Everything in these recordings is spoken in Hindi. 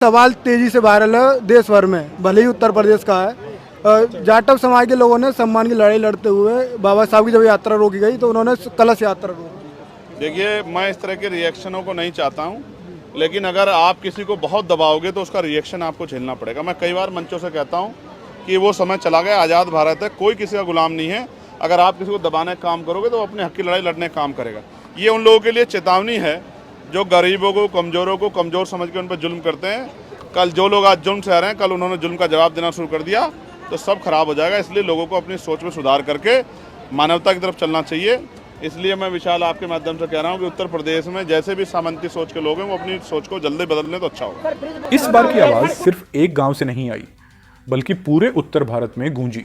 सवाल तेजी से वायरल है देश भर में, भले ही उत्तर प्रदेश का है। जाटव समाज के लोगों ने सम्मान की लड़ाई लड़ते हुए बाबा साहब की जब यात्रा रोकी गई तो उन्होंने कलश यात्रा रोकी। देखिए, मैं इस तरह के रिएक्शनों को नहीं चाहता हूं, लेकिन अगर आप किसी को बहुत दबाओगे तो उसका रिएक्शन आपको झेलना पड़ेगा। मैं कई बार मंचों से कहता हूं कि वो समय चला गया, आज़ाद भारत है, कोई किसी का गुलाम नहीं है। अगर आप किसी को दबाने का काम करोगे तो वो अपने हक की लड़ाई लड़ने का काम करेगा। ये उन लोगों के लिए चेतावनी है जो गरीबों को, कमज़ोरों को कमज़ोर समझ के उन पर जुल्म करते हैं। कल जो लोग आज जुल्म सह रहे हैं, कल उन्होंने जुल्म का जवाब देना शुरू कर दिया तो सब खराब हो जाएगा। इसलिए लोगों को अपनी सोच में सुधार करके मानवता की तरफ चलना चाहिए। इसलिए मैं विशाल आपके माध्यम से कह रहा हूं कि उत्तर प्रदेश में जैसे भी सामंती सोच के लोग हैं वो अपनी सोच को जल्दी बदल लें तो अच्छा होगा। इस बार की आवाज सिर्फ एक गांव से नहीं आई, बल्कि पूरे उत्तर भारत में गूंजी।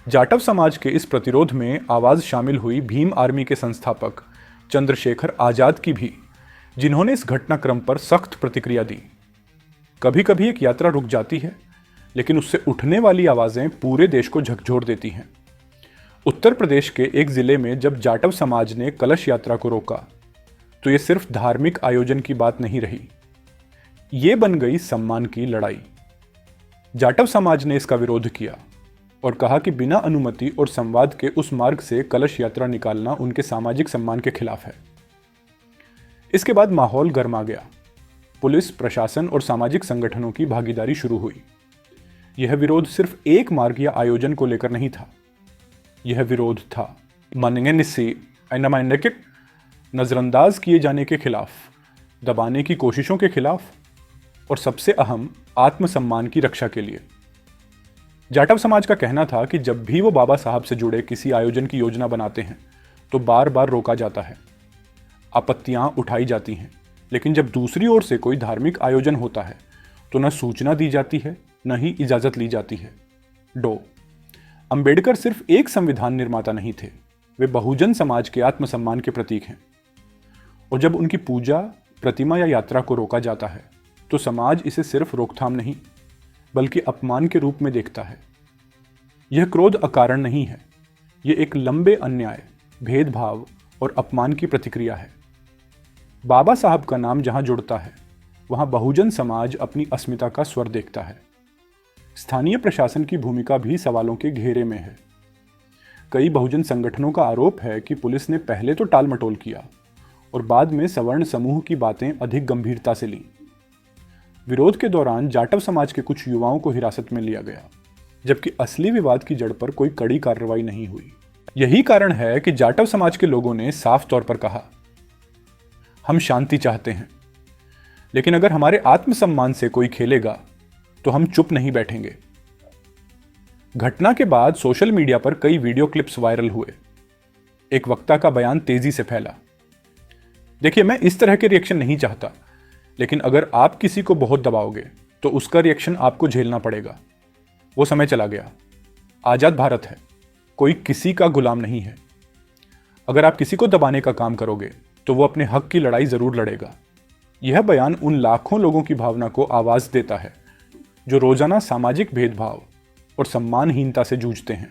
जाटव समाज के इस प्रतिरोध में आवाज शामिल हुई भीम आर्मी के संस्थापक चंद्रशेखर आजाद की भी, जिन्होंने इस घटनाक्रम पर सख्त प्रतिक्रिया दी। कभी कभी एक यात्रा रुक जाती है, लेकिन उससे उठने वाली आवाजें पूरे देश को झकझोर देती हैं। उत्तर प्रदेश के एक जिले में जब जाटव समाज ने कलश यात्रा को रोका तो यह सिर्फ धार्मिक आयोजन की बात नहीं रही, ये बन गई सम्मान की लड़ाई। जाटव समाज ने इसका विरोध किया और कहा कि बिना अनुमति और संवाद के उस मार्ग से कलश यात्रा निकालना उनके सामाजिक सम्मान के खिलाफ है। इसके बाद माहौल गर्मा गया। पुलिस, प्रशासन और सामाजिक संगठनों की भागीदारी शुरू हुई। यह विरोध सिर्फ एक मार्ग या आयोजन को लेकर नहीं था, यह विरोध था नजरअंदाज किए जाने के खिलाफ, दबाने की कोशिशों के खिलाफ और सबसे अहम आत्मसम्मान की रक्षा के लिए। जाटव समाज का कहना था कि जब भी वो बाबा साहब से जुड़े किसी आयोजन की योजना बनाते हैं तो बार बार रोका जाता है, आपत्तियां उठाई जाती हैं, लेकिन जब दूसरी ओर से कोई धार्मिक आयोजन होता है तो न सूचना दी जाती है, न ही इजाजत ली जाती है। अंबेडकर सिर्फ एक संविधान निर्माता नहीं थे, वे बहुजन समाज के आत्मसम्मान के प्रतीक हैं। और जब उनकी पूजा, प्रतिमा या यात्रा को रोका जाता है तो समाज इसे सिर्फ रोकथाम नहीं बल्कि अपमान के रूप में देखता है। यह क्रोध अकारण नहीं है, यह एक लंबे अन्याय, भेदभाव और अपमान की प्रतिक्रिया है। बाबा साहब का नाम जहां जुड़ता है वहां बहुजन समाज अपनी अस्मिता का स्वर देखता है। स्थानीय प्रशासन की भूमिका भी सवालों के घेरे में है। कई बहुजन संगठनों का आरोप है कि पुलिस ने पहले तो टाल मटोल किया और बाद में सवर्ण समूह की बातें अधिक गंभीरता से लीं। विरोध के दौरान जाटव समाज के कुछ युवाओं को हिरासत में लिया गया, जबकि असली विवाद की जड़ पर कोई कड़ी कार्रवाई नहीं हुई। यही कारण है कि जाटव समाज के लोगों ने साफ तौर पर कहा, हम शांति चाहते हैं, लेकिन अगर हमारे आत्मसम्मान से कोई खेलेगा तो हम चुप नहीं बैठेंगे। घटना के बाद सोशल मीडिया पर कई वीडियो क्लिप्स वायरल हुए। एक वक्ता का बयान तेजी से फैला। देखिए, मैं इस तरह के रिएक्शन नहीं चाहता, लेकिन अगर आप किसी को बहुत दबाओगे तो उसका रिएक्शन आपको झेलना पड़ेगा। वो समय चला गया, आजाद भारत है, कोई किसी का गुलाम नहीं है। अगर आप किसी को दबाने का काम करोगे तो वो अपने हक की लड़ाई जरूर लड़ेगा। यह बयान उन लाखों लोगों की भावना को आवाज देता है जो रोजाना सामाजिक भेदभाव और सम्मानहीनता से जूझते हैं।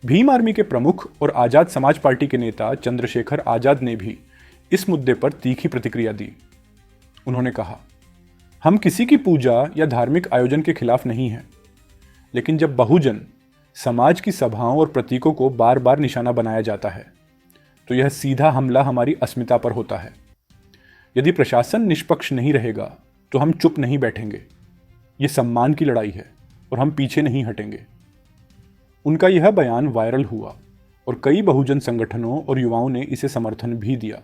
भीम आर्मी के प्रमुख और आजाद समाज पार्टी के नेता चंद्रशेखर आजाद ने भी इस मुद्दे पर तीखी प्रतिक्रिया दी। उन्होंने कहा, हम किसी की पूजा या धार्मिक आयोजन के खिलाफ नहीं हैं, लेकिन जब बहुजन समाज की सभाओं और प्रतीकों को बार बार निशाना बनाया जाता है तो यह सीधा हमला हमारी अस्मिता पर होता है। यदि प्रशासन निष्पक्ष नहीं रहेगा तो हम चुप नहीं बैठेंगे। ये सम्मान की लड़ाई है और हम पीछे नहीं हटेंगे। उनका यह बयान वायरल हुआ और कई बहुजन संगठनों और युवाओं ने इसे समर्थन भी दिया।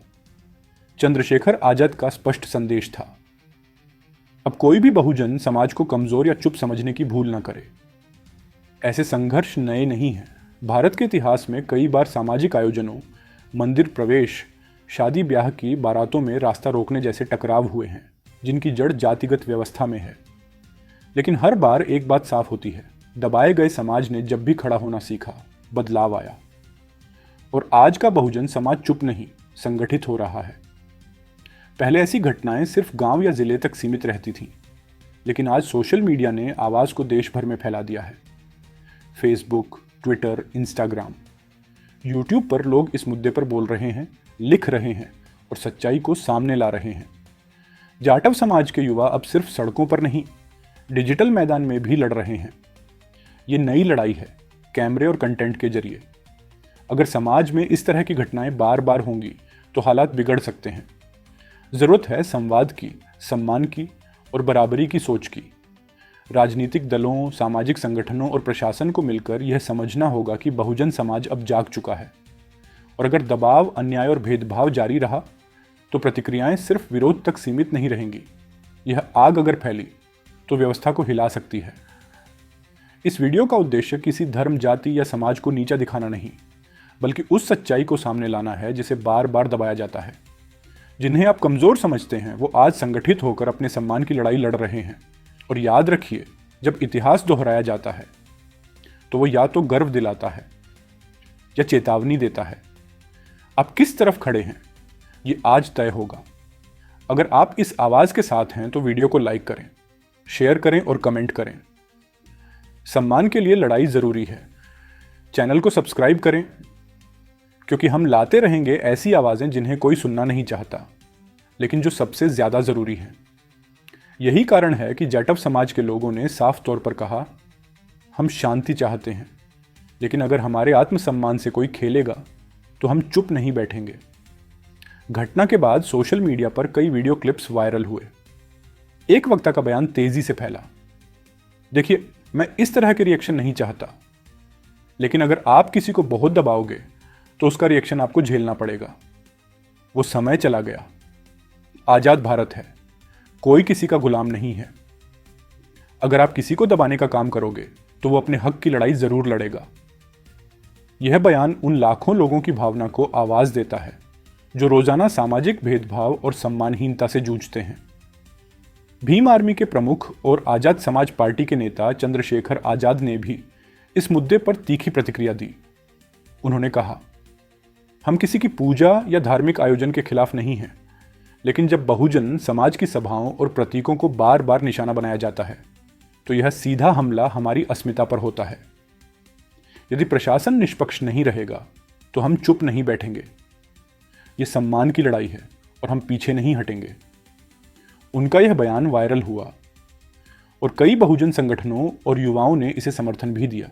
चंद्रशेखर आजाद का स्पष्ट संदेश था, अब कोई भी बहुजन समाज को कमजोर या चुप समझने की भूल न करे। ऐसे संघर्ष नए नहीं हैं। भारत के इतिहास में कई बार सामाजिक आयोजनों, मंदिर प्रवेश, शादी ब्याह की बारातों में रास्ता रोकने जैसे टकराव हुए हैं, जिनकी जड़ जातिगत व्यवस्था में है। लेकिन हर बार एक बात साफ होती है, दबाए गए समाज ने जब भी खड़ा होना सीखा, बदलाव आया। और आज का बहुजन समाज चुप नहीं, संगठित हो रहा है। पहले ऐसी घटनाएं सिर्फ गांव या जिले तक सीमित रहती थीं, लेकिन आज सोशल मीडिया ने आवाज को देश भर में फैला दिया है। फेसबुक, ट्विटर, इंस्टाग्राम, यूट्यूब पर लोग इस मुद्दे पर बोल रहे हैं, लिख रहे हैं और सच्चाई को सामने ला रहे हैं। जाटव समाज के युवा अब सिर्फ सड़कों पर नहीं, डिजिटल मैदान में भी लड़ रहे हैं। ये नई लड़ाई है, कैमरे और कंटेंट के जरिए। अगर समाज में इस तरह की घटनाएं बार बार होंगी तो हालात बिगड़ सकते हैं। ज़रूरत है संवाद की, सम्मान की और बराबरी की सोच की। राजनीतिक दलों, सामाजिक संगठनों और प्रशासन को मिलकर यह समझना होगा कि बहुजन समाज अब जाग चुका है, और अगर दबाव, अन्याय और भेदभाव जारी रहा तो प्रतिक्रियाएं सिर्फ विरोध तक सीमित नहीं रहेंगी। यह आग अगर फैली तो व्यवस्था को हिला सकती है। इस वीडियो का उद्देश्य किसी धर्म, जाति या समाज को नीचा दिखाना नहीं, बल्कि उस सच्चाई को सामने लाना है जिसे बार बार दबाया जाता है। जिन्हें आप कमज़ोर समझते हैं वो आज संगठित होकर अपने सम्मान की लड़ाई लड़ रहे हैं। और याद रखिए, जब इतिहास दोहराया जाता है तो वो या तो गर्व दिलाता है या चेतावनी देता है। आप किस तरफ खड़े हैं ये आज तय होगा। अगर आप इस आवाज़ के साथ हैं तो वीडियो को लाइक करें, शेयर करें और कमेंट करें। सम्मान के लिए लड़ाई ज़रूरी है। चैनल को सब्सक्राइब करें, क्योंकि हम लाते रहेंगे ऐसी आवाज़ें जिन्हें कोई सुनना नहीं चाहता, लेकिन जो सबसे ज़्यादा ज़रूरी है। यही कारण है कि जाटव समाज के लोगों ने साफ तौर पर कहा, हम शांति चाहते हैं, लेकिन अगर हमारे आत्मसम्मान से कोई खेलेगा तो हम चुप नहीं बैठेंगे। घटना के बाद सोशल मीडिया पर कई वीडियो क्लिप्स वायरल हुए। एक वक्ता का बयान तेजी से फैला, देखिए, मैं इस तरह के रिएक्शन नहीं चाहता, लेकिन अगर आप किसी को बहुत दबाओगे तो उसका रिएक्शन आपको झेलना पड़ेगा। वो समय चला गया। आज़ाद भारत है, कोई किसी का गुलाम नहीं है। अगर आप किसी को दबाने का काम करोगे तो वो अपने हक की लड़ाई जरूर लड़ेगा। यह बयान उन लाखों लोगों की भावना को आवाज देता है जो रोजाना सामाजिक भेदभाव और सम्मानहीनता से जूझते हैं। भीम आर्मी के प्रमुख और आजाद समाज पार्टी के नेता चंद्रशेखर आजाद ने भी इस मुद्दे पर तीखी प्रतिक्रिया दी। उन्होंने कहा, हम किसी की पूजा या धार्मिक आयोजन के खिलाफ नहीं हैं, लेकिन जब बहुजन समाज की सभाओं और प्रतीकों को बार बार निशाना बनाया जाता है तो यह सीधा हमला हमारी अस्मिता पर होता है। यदि प्रशासन निष्पक्ष नहीं रहेगा तो हम चुप नहीं बैठेंगे। ये सम्मान की लड़ाई है और हम पीछे नहीं हटेंगे। उनका यह बयान वायरल हुआ और कई बहुजन संगठनों और युवाओं ने इसे समर्थन भी दिया।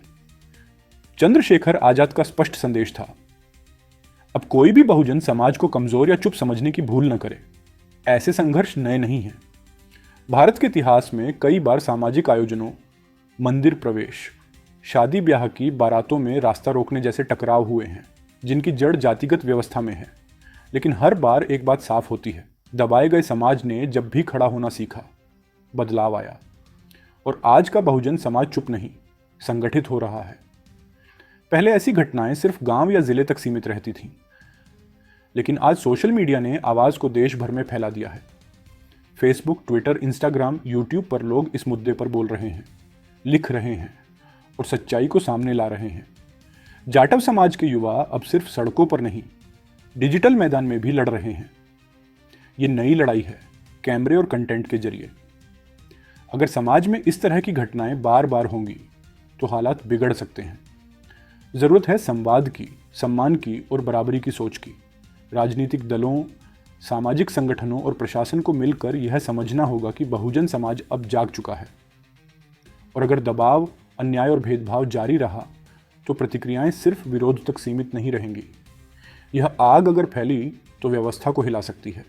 चंद्रशेखर आजाद का स्पष्ट संदेश था, अब कोई भी बहुजन समाज को कमजोर या चुप समझने की भूल न करे। ऐसे संघर्ष नए नहीं हैं। भारत के इतिहास में कई बार सामाजिक आयोजनों, मंदिर प्रवेश, शादी ब्याह की बारातों में रास्ता रोकने जैसे टकराव हुए हैं, जिनकी जड़ जातिगत व्यवस्था में है। लेकिन हर बार एक बात साफ होती है, दबाए गए समाज ने जब भी खड़ा होना सीखा, बदलाव आया। और आज का बहुजन समाज चुप नहीं, संगठित हो रहा है। पहले ऐसी घटनाएं सिर्फ गांव या जिले तक सीमित रहती थीं, लेकिन आज सोशल मीडिया ने आवाज़ को देश भर में फैला दिया है। फेसबुक, ट्विटर, इंस्टाग्राम, यूट्यूब पर लोग इस मुद्दे पर बोल रहे हैं, लिख रहे हैं और सच्चाई को सामने ला रहे हैं। जाटव समाज के युवा अब सिर्फ सड़कों पर नहीं, डिजिटल मैदान में भी लड़ रहे हैं। ये नई लड़ाई है, कैमरे और कंटेंट के जरिए। अगर समाज में इस तरह की घटनाएं बार बार होंगी तो हालात बिगड़ सकते हैं। ज़रूरत है संवाद की, सम्मान की और बराबरी की सोच की। राजनीतिक दलों, सामाजिक संगठनों और प्रशासन को मिलकर यह समझना होगा कि बहुजन समाज अब जाग चुका है, और अगर दबाव, अन्याय और भेदभाव जारी रहा तो प्रतिक्रियाएं सिर्फ विरोध तक सीमित नहीं रहेंगी। यह आग अगर फैली तो व्यवस्था को हिला सकती है।